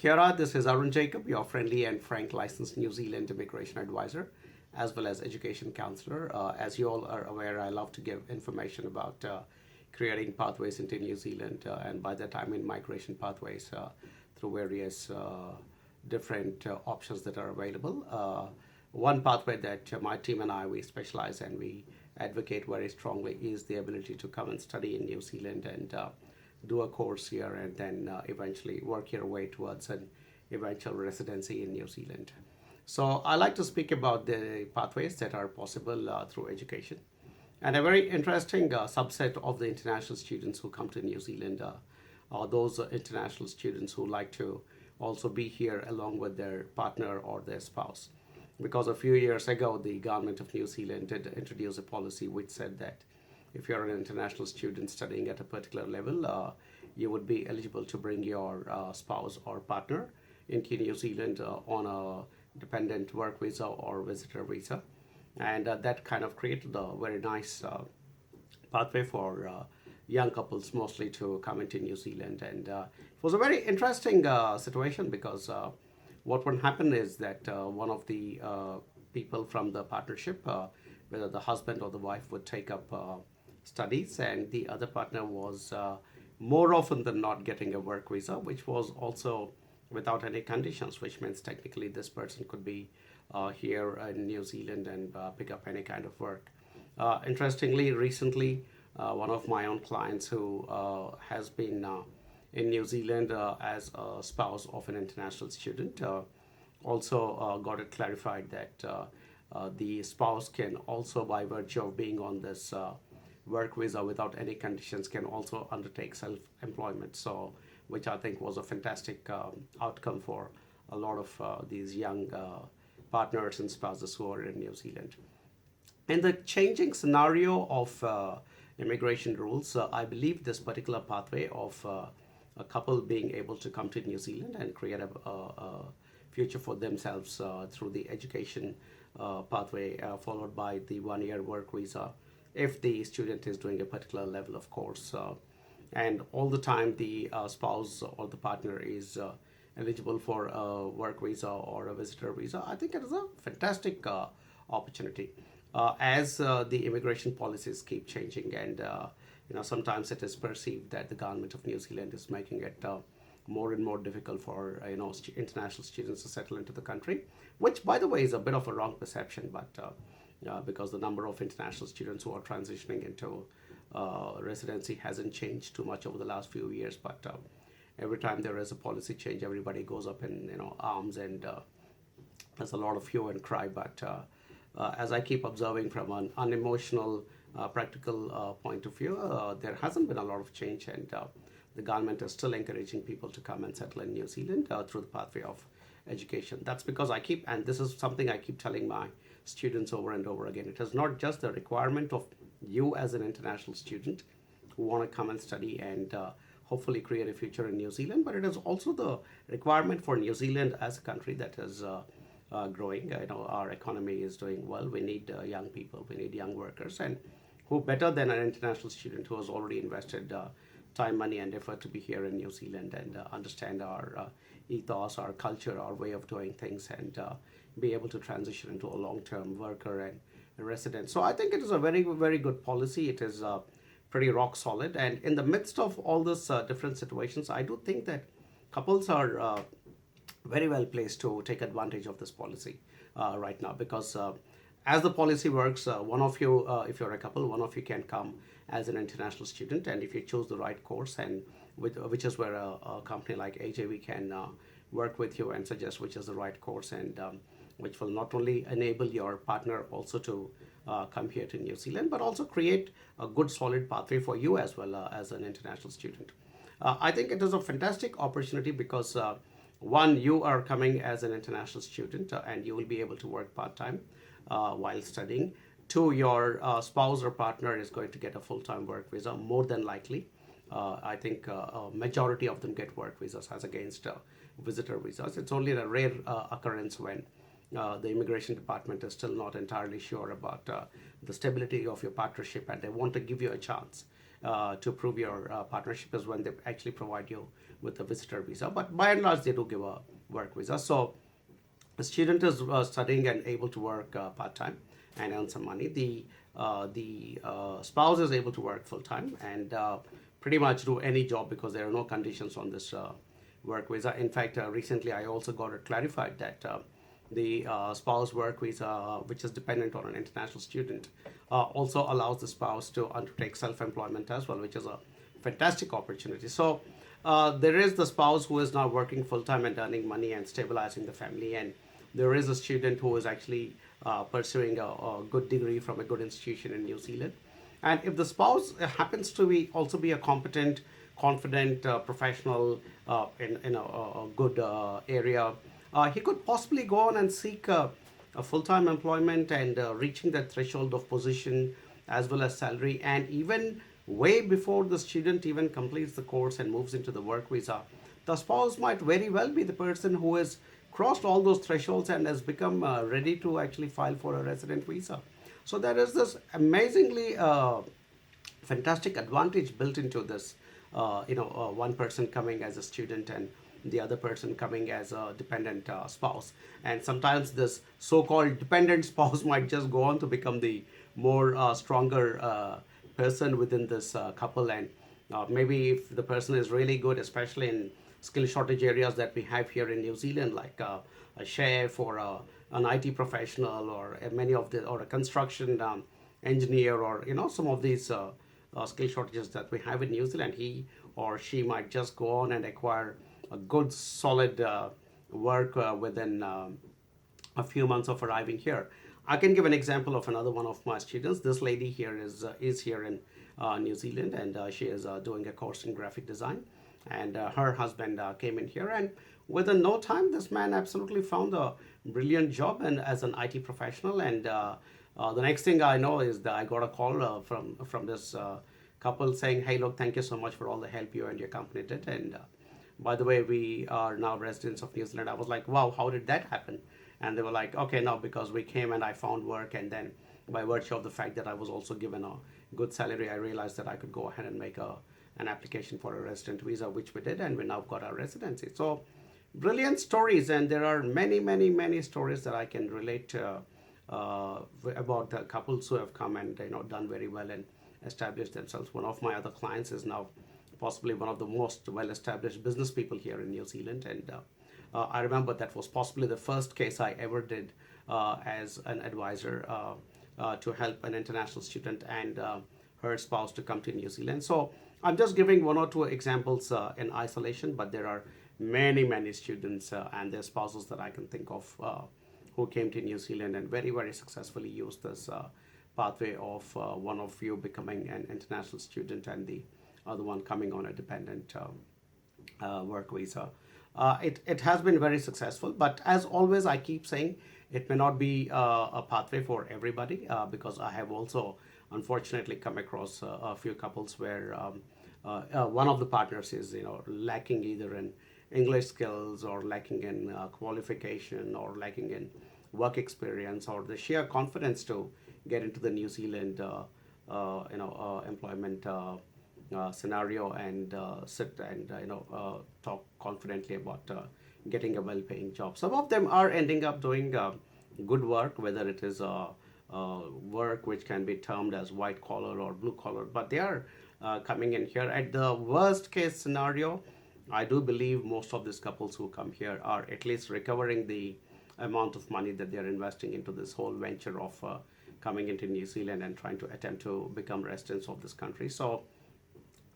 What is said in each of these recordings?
Kia ora, this is Arun Jacob, your friendly and frank licensed New Zealand immigration advisor, as well as education counselor. As you all are aware, I love to give information about creating pathways into New Zealand, and by that I mean migration pathways through various different options that are available. One pathway that my team and we specialize and we advocate very strongly is the ability to come and study in New Zealand and do a course here and then eventually work your way towards an eventual residency in New Zealand. So I like to speak about the pathways that are possible through education. And a very interesting subset of the international students who come to New Zealand are those international students who like to also be here along with their partner or their spouse. Because a few years ago, the government of New Zealand did introduce a policy which said that if you're an international student studying at a particular level, you would be eligible to bring your spouse or partner into New Zealand on a dependent work visa or visitor visa. And that kind of created a very nice pathway for young couples mostly to come into New Zealand. And it was a very interesting situation because what would happen is that one of the people from the partnership, whether the husband or the wife, would take up studies, and the other partner was more often than not getting a work visa, which was also without any conditions, which means technically this person could be here in New Zealand and pick up any kind of work. Interestingly, recently, one of my own clients who has been in New Zealand as a spouse of an international student also got it clarified that the spouse can also, by virtue of being on this work visa without any conditions, can also undertake self-employment. So, which I think was a fantastic outcome for a lot of these young partners and spouses who are in New Zealand. In the changing scenario of immigration rules, I believe this particular pathway of a couple being able to come to New Zealand and create a future for themselves through the education pathway, followed by the 1 year work visa, if the student is doing a particular level of course. And all the time the spouse or the partner is eligible for a work visa or a visitor visa. I think it is a fantastic opportunity as the immigration policies keep changing, and sometimes it is perceived that the government of New Zealand is making it more and more difficult for international students to settle into the country, which by the way is a bit of a wrong perception, but because the number of international students who are transitioning into residency hasn't changed too much over the last few years, but every time there is a policy change, everybody goes up in arms, and there's a lot of hue and cry. But as I keep observing from an unemotional, practical point of view, there hasn't been a lot of change, and the government is still encouraging people to come and settle in New Zealand through the pathway of education. That's because and this is something I keep telling my students over and over again, it is not just the requirement of you as an international student who want to come and study and hopefully create a future in New Zealand, but it is also the requirement for New Zealand as a country that is growing. Our economy is doing well. We need young people, we need young workers, and who better than an international student who has already invested time, money, and effort to be here in New Zealand and understand our ethos, our culture, our way of doing things, and be able to transition into a long-term worker and a resident. So I think it is a very, very good policy. It is pretty rock solid, and in the midst of all these different situations, I do think that couples are very well placed to take advantage of this policy right now, because as the policy works, one of you, if you're a couple, one of you can come as an international student, and if you choose the right course, and which is where a company like AJV can work with you and suggest which is the right course, and which will not only enable your partner also to come here to New Zealand, but also create a good solid pathway for you as well as an international student. I think it is a fantastic opportunity because one, you are coming as an international student and you will be able to work part-time while studying. Two, your spouse or partner is going to get a full-time work visa, more than likely. I think a majority of them get work visas as against visitor visas. It's only a rare occurrence when the immigration department is still not entirely sure about the stability of your partnership, and they want to give you a chance to prove your partnership is when they actually provide you with a visitor visa. But by and large, they do give a work visa. So the student is studying and able to work part-time and earn some money. The spouse is able to work full-time and pretty much do any job because there are no conditions on this work visa. In fact, recently I also got it clarified that the spouse work visa, which is dependent on an international student, also allows the spouse to undertake self-employment as well, which is a fantastic opportunity. So there is the spouse who is now working full-time and earning money and stabilizing the family, and there is a student who is actually pursuing a good degree from a good institution in New Zealand. And if the spouse happens to be also be a competent, confident professional in a good area, he could possibly go on and seek a full-time employment and reaching that threshold of position as well as salary, and even way before the student even completes the course and moves into the work visa, the spouse might very well be the person who has crossed all those thresholds and has become ready to actually file for a resident visa. So there is this amazingly fantastic advantage built into this. One person coming as a student and the other person coming as a dependent spouse. And sometimes this so-called dependent spouse might just go on to become the more stronger person within this couple. And maybe if the person is really good, especially in skill shortage areas that we have here in New Zealand, like a chef or an IT professional or a construction engineer, or some of these skill shortages that we have in New Zealand, he or she might just go on and acquire a good solid work within a few months of arriving here. I can give an example of another one of my students. This lady here is here in New Zealand, and she is doing a course in graphic design. And her husband came in here, and within no time, this man absolutely found a brilliant job and as an IT professional. And the next thing I know is that I got a call from this couple saying, "Hey, look, thank you so much for all the help you and your company did. And by the way, we are now residents of New Zealand." I was like, "Wow, how did that happen?" And they were like, "Okay, no, because we came and I found work, and then by virtue of the fact that I was also given a good salary, I realized that I could go ahead and make an application for a resident visa," which we did, and we now got our residency. So brilliant stories, and there are many, many, many stories that I can relate to about the couples who have come and done very well and established themselves. One of my other clients is now possibly one of the most well-established business people here in New Zealand, and I remember that was possibly the first case I ever did as an advisor to help an international student and her spouse to come to New Zealand. So I'm just giving one or two examples in isolation, but there are many, many students and their spouses that I can think of who came to New Zealand and very, very successfully used this pathway of one of you becoming an international student and the other one coming on a dependent work visa. It has been very successful, but as always, I keep saying it may not be a pathway for everybody because I have also unfortunately come across a few couples where one of the partners is lacking either in English skills or lacking in qualification or lacking in work experience or the sheer confidence to get into the New Zealand employment scenario and sit and talk confidently about getting a well-paying job. Some of them are ending up doing good work, whether it is work which can be termed as white collar or blue collar, but they are coming in here. At the worst case scenario, I do believe most of these couples who come here are at least recovering the amount of money that they're investing into this whole venture of coming into New Zealand and trying to attempt to become residents of this country. So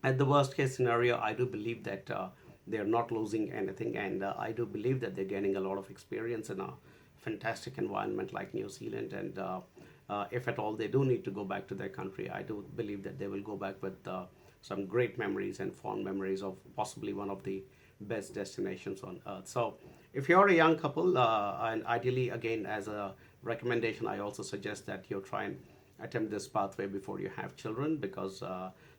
at the worst case scenario, I do believe that they're not losing anything, and I do believe that they're gaining a lot of experience in a fantastic environment like New Zealand. And if at all they do need to go back to their country, I do believe that they will go back with some great memories and fond memories of possibly one of the best destinations on earth. So if you're a young couple, and ideally, again, as a recommendation, I also suggest that you try and attempt this pathway before you have children, because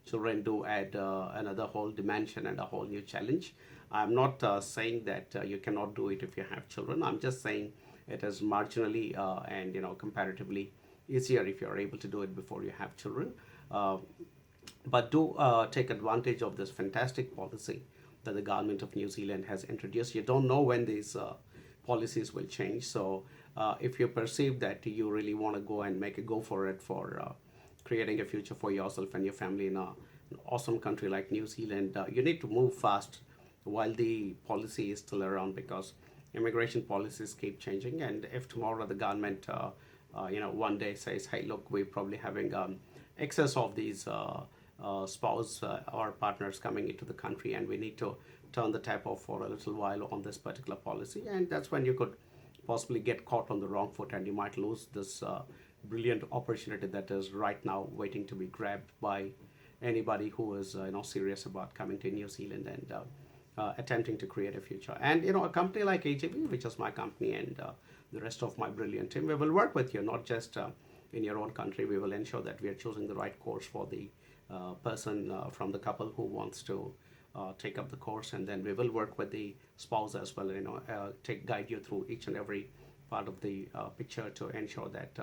children do add another whole dimension and a whole new challenge. I'm not saying that you cannot do it if you have children. I'm just saying it is marginally and comparatively easier if you're able to do it before you have children. But do take advantage of this fantastic policy that the government of New Zealand has introduced. You don't know when these policies will change. So if you perceive that you really want to go and make a go for it for creating a future for yourself and your family in an awesome country like New Zealand, you need to move fast while the policy is still around, because immigration policies keep changing. And if tomorrow the government, one day says, "Hey, look, we're probably having excess of these spouse or partners coming into the country, and we need to turn the tap off for a little while on this particular policy," and that's when you could possibly get caught on the wrong foot, and you might lose this brilliant opportunity that is right now waiting to be grabbed by anybody who is serious about coming to New Zealand and attempting to create a future. And a company like AJB, which is my company, and the rest of my brilliant team, we will work with you, not just in your own country. We will ensure that we are choosing the right course for the person from the couple who wants to take up the course, and then we will work with the spouse as well, guide you through each and every part of the picture to ensure that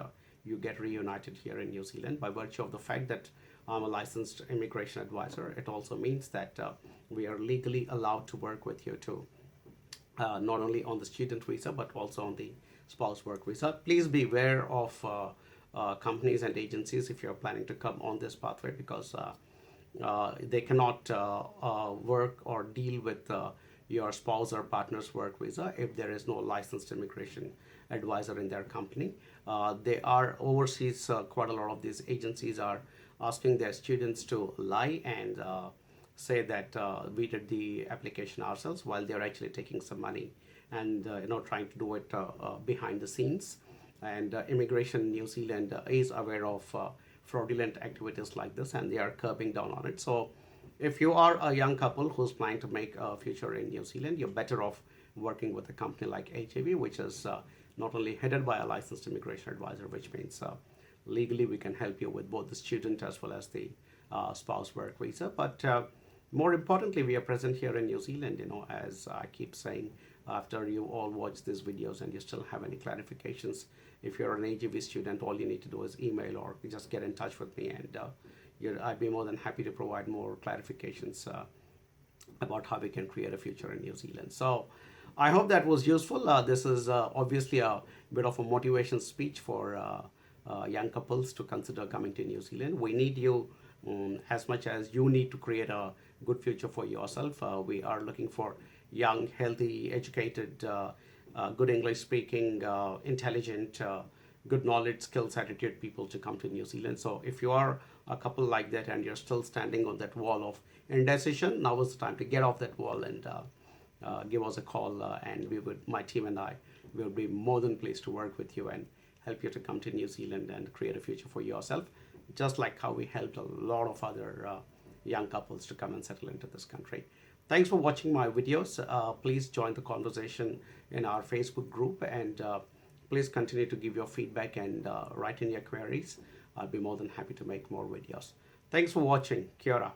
you get reunited here in New Zealand. By virtue of the fact that I'm a licensed immigration advisor, it also means that we are legally allowed to work with you too, not only on the student visa but also on the spouse work visa. Please be aware of companies and agencies if you're planning to come on this pathway, because they cannot work or deal with your spouse or partner's work visa if there is no licensed immigration advisor in their company. They are overseas. Quite a lot of these agencies are asking their students to lie and say that we did the application ourselves, while they're actually taking some money and trying to do it behind the scenes. And Immigration New Zealand is aware of fraudulent activities like this, and they are curbing down on it. So if you are a young couple who's planning to make a future in New Zealand, you're better off working with a company like HAV, which is not only headed by a licensed immigration advisor, which means legally we can help you with both the student as well as the spouse work visa. But more importantly, we are present here in New Zealand, as I keep saying. After you all watch these videos and you still have any clarifications, if you're an AGV student, all you need to do is email or just get in touch with me, and I'd be more than happy to provide more clarifications about how we can create a future in New Zealand. So I hope that was useful. This is obviously a bit of a motivation speech for young couples to consider coming to New Zealand. We need you as much as you need to create a good future for yourself. We are looking for young, healthy, educated, good English speaking, intelligent, good knowledge, skills, attitude people to come to New Zealand. So if you are a couple like that and you're still standing on that wall of indecision, now is the time to get off that wall and give us a call, and my team and I will be more than pleased to work with you and help you to come to New Zealand and create a future for yourself, just like how we helped a lot of other young couples to come and settle into this country. Thanks for watching my videos. Please join the conversation in our Facebook group, and please continue to give your feedback and write in your queries. I'll be more than happy to make more videos. Thanks for watching. Kia ora.